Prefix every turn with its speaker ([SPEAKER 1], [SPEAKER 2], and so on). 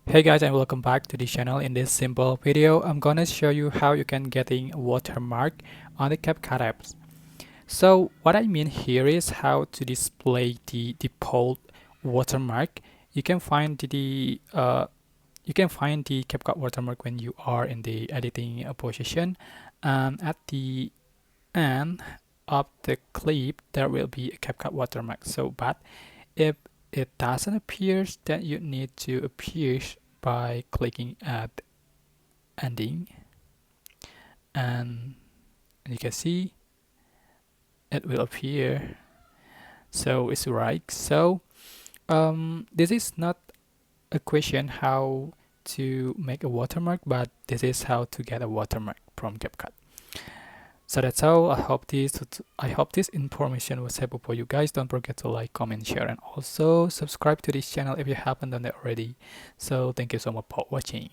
[SPEAKER 1] Hey guys, and welcome back to the channel. In this simple video, I'm gonna show you how you can getting watermark on the CapCut apps. So what I mean here is how to display the default watermark. You can find the CapCut watermark when you are in the editing position. At the end of the clip, there will be a CapCut watermark. So, but if it doesn't appear, then you need to appear by clicking at ending, and you can see it will appear. So it's right. So this is not a question how to make a watermark, but this is how to get a watermark from CapCut. So that's all. I hope this information was helpful for you guys. Don't forget to like, comment, share, and also subscribe to this channel if you haven't done that already. So thank you so much for watching.